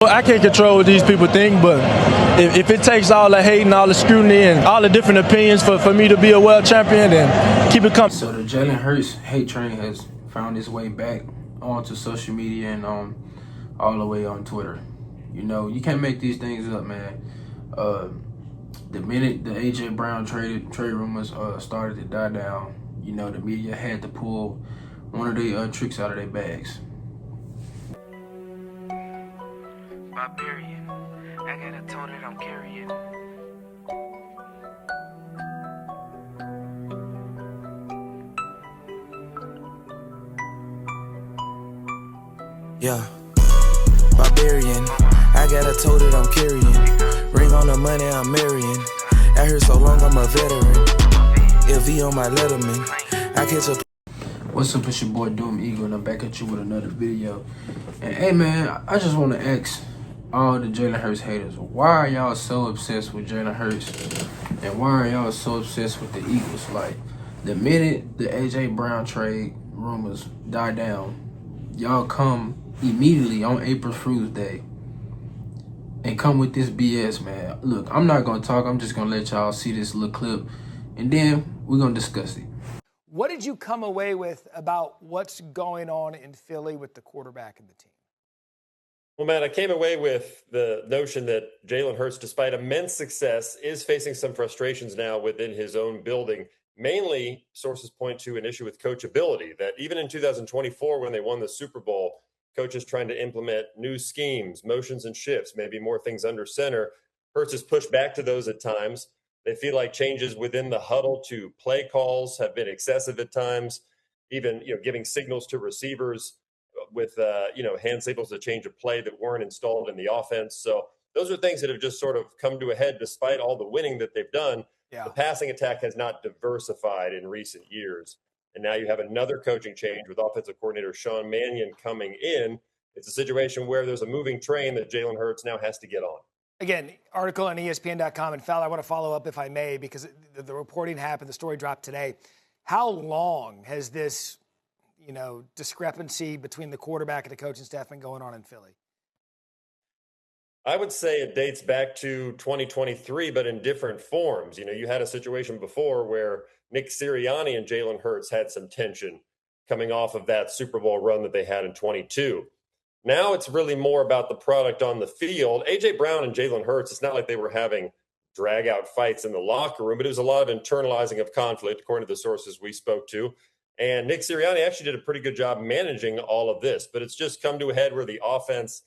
I can't control what these people think, but if it takes all the hate and all the scrutiny and all the different opinions for me to be a world champion, then keep it coming. So the Jalen Hurts hate train has found its way back onto social media and all the way on Twitter. You know, you can't make these things up, man. The minute the AJ Brown trade rumors started to die down, you know, the media had to pull one of the tricks out of their bags. Barbarian, I got a tone that I'm carrying. Yeah, barbarian, I got a toe that I'm carrying. Ring on the money I'm marrying. I heard so long I'm a veteran. LV on my Letterman. I catch a. What's up, it's your boy Doom Eagle, and I'm back at you with another video. And hey man, I just want to ask all the Jalen Hurts haters, why are y'all so obsessed with Jalen Hurts? And why are y'all so obsessed with the Eagles? Like, the minute the AJ Brown trade rumors die down, y'all come immediately on April Fool's Day and come with this BS, man. Look, I'm not going to talk. I'm just going to let y'all see this little clip, and then we're going to discuss it. What did you come away with about what's going on in Philly with the quarterback and the team? Well, Matt, I came away with the notion that Jalen Hurts, despite immense success, is facing some frustrations now within his own building. Mainly, sources point to an issue with coachability, that even in 2024, when they won the Super Bowl, coaches trying to implement new schemes, motions and shifts, maybe more things under center. Hurts has pushed back to those at times. They feel like changes within the huddle to play calls have been excessive at times, even giving signals to receivers with hand signals to change a play that weren't installed in the offense. So those are things that have just sort of come to a head despite all the winning that they've done. Yeah. The passing attack has not diversified in recent years. And now you have another coaching change with offensive coordinator Sean Mannion coming in. It's a situation where there's a moving train that Jalen Hurts now has to get on. Again, article on ESPN.com. And Fowler, I want to follow up if I may, because the reporting happened, the story dropped today. How long has this discrepancy between the quarterback and the coaching staff been going on in Philly? I would say it dates back to 2023, but in different forms. You had a situation before where Nick Sirianni and Jalen Hurts had some tension coming off of that Super Bowl run that they had in 22. Now it's really more about the product on the field. A.J. Brown and Jalen Hurts, it's not like they were having drag-out fights in the locker room, but it was a lot of internalizing of conflict, according to the sources we spoke to. And Nick Sirianni actually did a pretty good job managing all of this, but it's just come to a head where the offense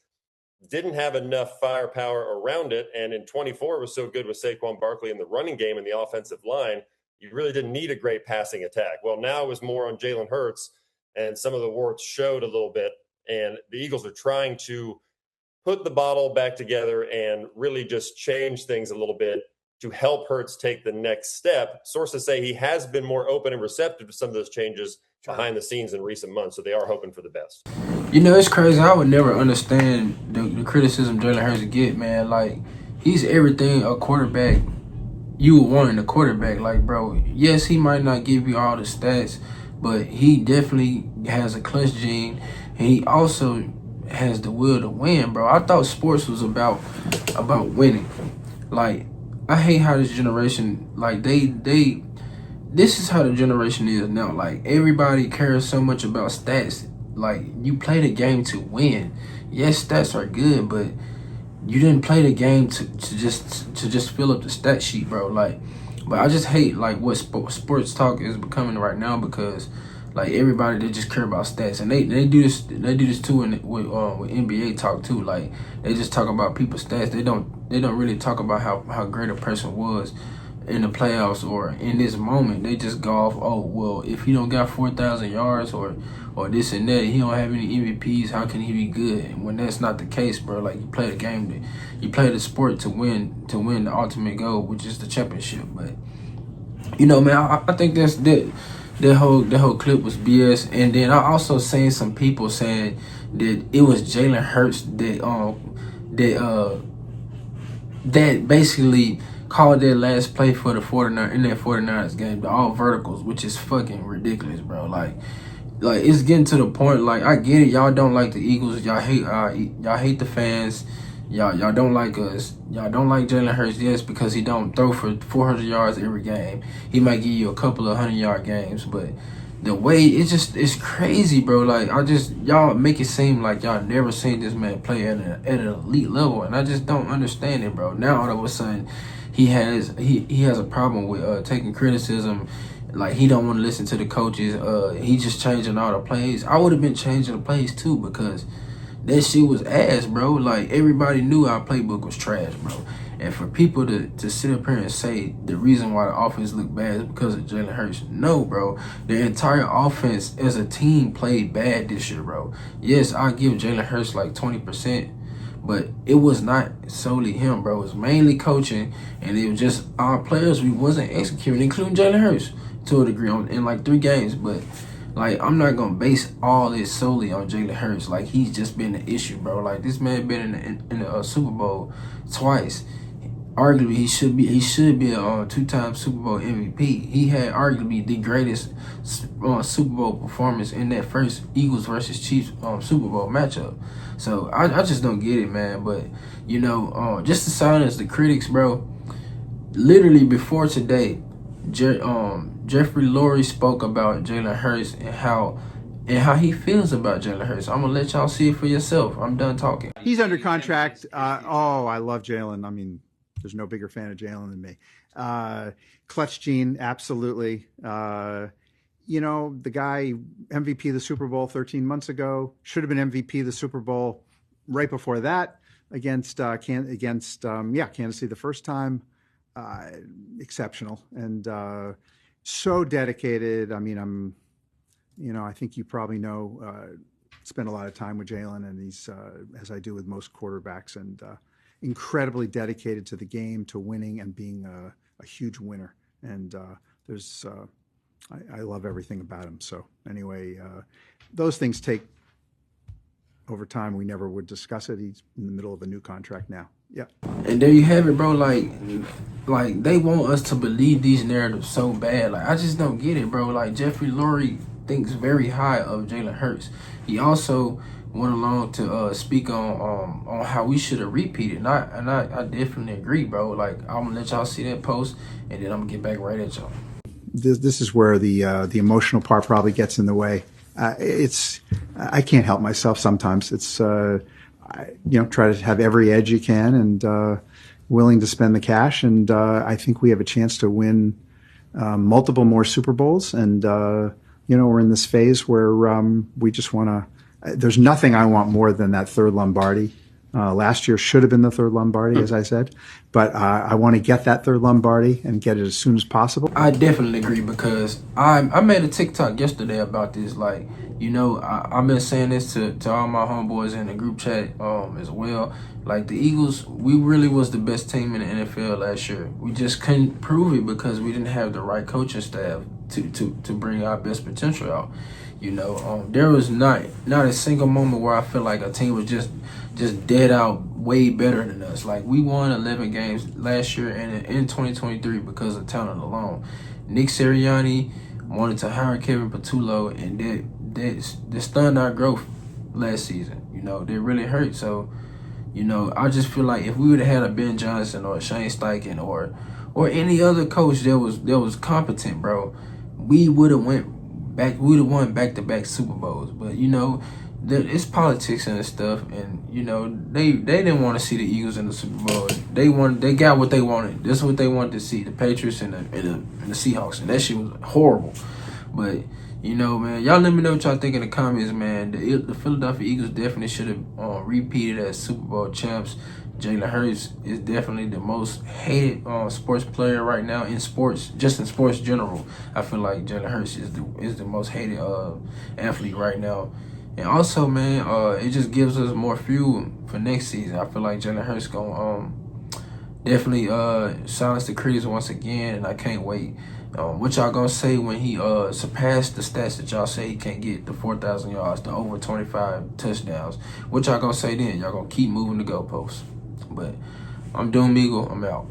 didn't have enough firepower around it. And in 24, it was so good with Saquon Barkley in the running game and the offensive line, you really didn't need a great passing attack. Well, now it was more on Jalen Hurts, and some of the warts showed a little bit. And the Eagles are trying to put the bottle back together and really just change things a little bit to help Hurts take the next step. Sources say he has been more open and receptive to some of those changes behind the scenes in recent months, so they are hoping for the best. It's crazy. I would never understand the criticism Jalen Hurts get, man. Like, he's everything a quarterback you would want in a quarterback. Like, bro, yes, he might not give you all the stats, but he definitely has a clutch gene, and he also has the will to win, bro. I thought sports was about winning. Like, I hate how this generation, like, this is how the generation is now. Like, everybody cares so much about stats. Like, you play the game to win. Yes, stats are good, but you didn't play the game to just fill up the stat sheet, bro. Like, but I just hate, like, what sports talk is becoming right now, because, like, everybody, they just care about stats, and they do this too with NBA talk too. Like, they just talk about people's stats. They don't really talk about how great a person was in the playoffs or in this moment. They just go off, oh, well, if he don't got 4,000 yards or this and that, he don't have any MVPs, how can he be good? And when that's not the case, bro, like, you play the game, you play the sport to win the ultimate goal, which is the championship. But man, I think that whole clip was BS. And then I also seen some people saying that it was Jalen Hurts that basically called that last play for the 49ers in that 49ers game, all verticals, which is fucking ridiculous, bro. Like, like it's getting to the point. Like I get it, y'all don't like the Eagles, y'all hate the fans, y'all don't like us, y'all don't like Jalen Hurts. Yes, because he don't throw for 400 yards every game. He might give you a couple of 100-yard games, but the way it's crazy, bro. Like y'all make it seem like y'all never seen this man play at an elite level, and I just don't understand it, bro. Now all of a sudden he has a problem with taking criticism. Like he don't want to listen to the coaches. He just changing all the plays. I would have been changing the plays too because that shit was ass, bro. Like everybody knew our playbook was trash, bro. And for people to sit up here and say the reason why the offense looked bad is because of Jalen Hurts, no, bro. The entire offense as a team played bad this year, bro. Yes, I'll give Jalen Hurts like 20%. But it was not solely him, bro. It was mainly coaching, and it was just our players we wasn't executing, including Jalen Hurts to a degree in like 3 games. But like I'm not gonna base all this solely on Jalen Hurts. Like he's just been the issue, bro. Like this man been in the Super Bowl twice. Arguably, he should be a 2-time Super Bowl MVP. He had arguably the greatest Super Bowl performance in that first Eagles versus Chiefs Super Bowl matchup. So I just don't get it, man. But you know, just to silence the critics, bro. Literally before today, Jeffrey Lurie spoke about Jalen Hurts and how he feels about Jalen Hurts. I'm gonna let y'all see it for yourself. I'm done talking. He's under contract. I love Jalen. I mean, there's no bigger fan of Jalen than me. Clutch gene, absolutely. You know, the guy, MVP of the Super Bowl 13 months ago, should have been MVP of the Super Bowl right before that against Kansas City the first time. Exceptional and so dedicated. I mean, I think you probably know, spend a lot of time with Jalen, and he's, as I do with most quarterbacks, and incredibly dedicated to the game, to winning, and being a huge winner. And I love everything about him. So anyway, those things take over time. We never would discuss it. He's in the middle of a new contract now. Yeah. And there you have it, bro. Like they want us to believe these narratives so bad. Like I just don't get it, bro. Like Jeffrey Lurie thinks very high of Jalen Hurts. He also went along to speak on how we should have repeated. And I definitely agree, bro. Like I'm gonna let y'all see that post, and then I'm gonna get back right at y'all. This is where the emotional part probably gets in the way. I can't help myself sometimes. It's try to have every edge you can, and willing to spend the cash. And I think we have a chance to win multiple more Super Bowls. And we're in this phase where we just want to. There's nothing I want more than that third Lombardi. Last year should have been the third Lombardi, as I said, but I want to get that third Lombardi and get it as soon as possible. I definitely agree, because I made a TikTok yesterday about this. Like, I've been saying this to all my homeboys in the group chat as well. Like the Eagles, we really was the best team in the NFL last year. We just couldn't prove it because we didn't have the right coaching staff to bring our best potential out. There was not a single moment where I feel like a team was just dead out way better than us. Like we won 11 games last year and in 2023 because of talent alone. Nick Sirianni wanted to hire Kevin Patullo, and that stunned our growth last season. They really hurt. So, I just feel like if we would have had a Ben Johnson or a Shane Steichen or any other coach that was competent, bro, we would have won back-to-back Super Bowls. But it's politics and stuff, and they didn't want to see the Eagles in the Super Bowl. They got what they wanted. That's what they wanted to see: the Patriots and the Seahawks, and that shit was horrible. But man, y'all let me know what y'all think in the comments, man. The Philadelphia Eagles definitely should have repeated as Super Bowl champs. Jalen Hurts is definitely the most hated sports player right now in sports, just in sports general. I feel like Jalen Hurts is the most hated athlete right now. And also, man, it just gives us more fuel for next season. I feel like Jalen Hurts gonna definitely silence the critics once again, and I can't wait. What y'all gonna say when he surpassed the stats that y'all say he can't get, the 4,000 yards, the over 25 touchdowns? What y'all gonna say then? Y'all gonna keep moving the goalposts? But I'm Doom Eagle. I'm out.